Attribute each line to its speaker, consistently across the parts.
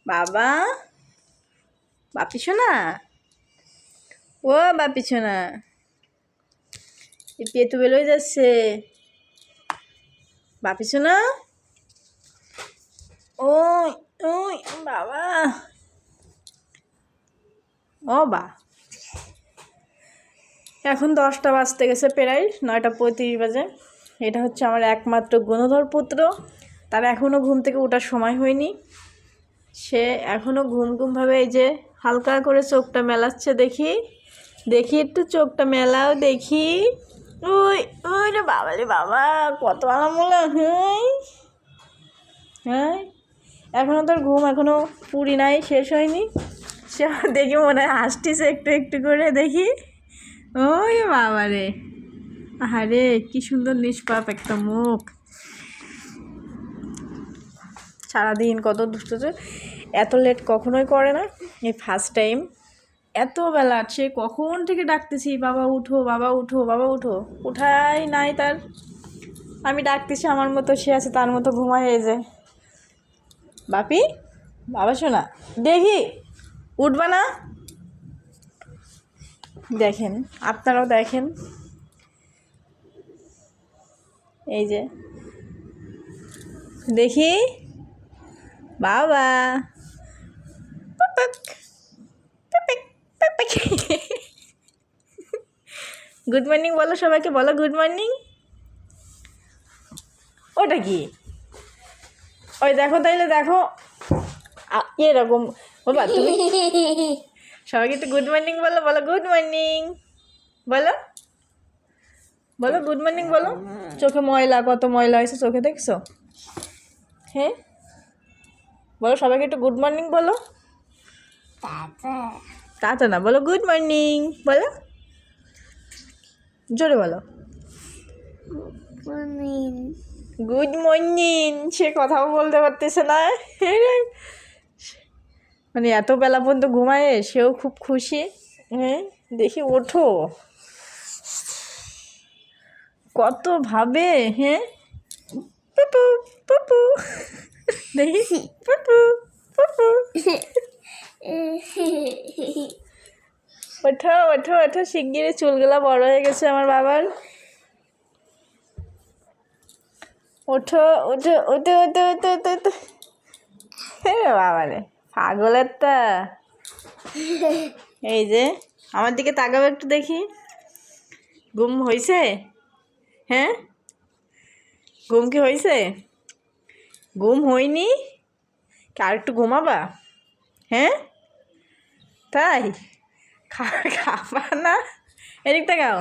Speaker 1: বাবা, বাপি শোনা, ও বাপি শোনা, এই পেটু বেরোয় যাচ্ছে। বাপি শোনা, ওই ওই বাবা, ও বা, এখন 10টা বাজতে গেছে, প্রায় 9টা 35 বাজে। এটা হচ্ছে আমার একমাত্র গুণধর পুত্র, তার এখনও ঘুম থেকে ওঠার সময় হয়নি। সে এখনও ঘুম ঘুমভাবে এই যে হালকা করে চোখটা মেলাচ্ছে। দেখি দেখি একটু চোখটা মেলাও দেখি। ওই ওই রে বাবা রে বাবা, কত আরামলা। হ্যাঁ হ্যাঁ, এখনও তোর ঘুম এখনও পুরি নাই, শেষ হয়নি। সে দেখি মনে হয় হাসটিছে একটু একটু করে। দেখি ওই বাবা রে, আরে কি সুন্দর নিষ্পাপ একটা মুখ। সারাদিন কত দুষ্ট, এত লেট কখনোই করে না, এই ফার্স্ট টাইম এত বেলা। সে কখন থেকে ডাকতেছি, বাবা উঠো বাবা উঠো বাবা উঠো, উঠাই নাই তার। আমি ডাকতেছি আমার মতো, সে আছে তার মতো ঘুমায়। এই যে বাপি, বাবা শোনা, দেখি উঠবা না। দেখেন, আপনারাও দেখেন, এই যে দেখি বাবা। গুড মর্নিং বলো সবাইকে, বলো গুড মর্নিং। ওটা কি? ওই দেখো, তাইলে দেখো এরকম। বাবা তুমি সবাইকে একটু গুড মর্নিং বলো, বলো গুড মর্নিং বলো, বলো গুড মর্নিং বলো। চোখে ময়লা, কত ময়লা হয়েছে চোখে, দেখছো? হ্যাঁ বলো, সবাইকে একটু গুড মর্নিং বলো। তাতা না, বলো গুড মর্নিং বলো, জোরে বলো গুড মর্নিং। সে কথাও বলতে পারতেছে না, মানে এত বেলা পর্যন্ত ঘুমায়, সেও খুব খুশি। হ্যাঁ দেখি ওঠো, কত ভাবে। হ্যাঁ পুপু পুপু, দেখি পুপু পুপু। ওঠো ওঠো ওঠো, শিগগিরই চুলগুলা বড় হয়ে গেছে আমার বাবার। ওঠো ওঠো ওঠো ওঠো ওঠো ওঠো। হ্যাঁ বাবা রে, পাগলের তা। এই যে আমার দিকে তাকাবো একটু, দেখি ঘুম হয়েছে। হ্যাঁ ঘুম কি হয়েছে? ঘুম হয়নি? আর একটু ঘুমাবা? হ্যাঁ তাই খাবা না? এদিক তাকাও,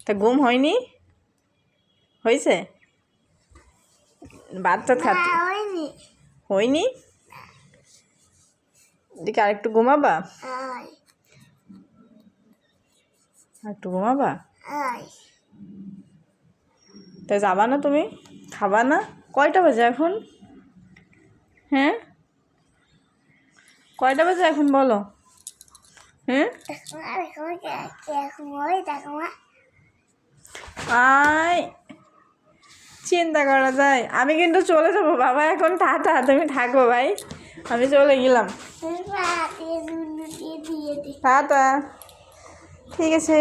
Speaker 1: তা ঘুম হয়নি? হয়েছে? বাচ্চা খাতে হয়নি? এদিকে আর একটু ঘুমাবা? একটু ঘুমাবা? তা যাবা না তুমি? খাবা না? কয়টা বাজে এখন? হ্যাঁ কয়টা বাজে এখন বলো? হ্যাঁ আয়, চিন্তা করা যায়। আমি কিন্তু চলে যাবো বাবা এখন, টাটা, তুমি থাকো ভাই, আমি চলে গেলাম। টাটা, ঠিক আছে।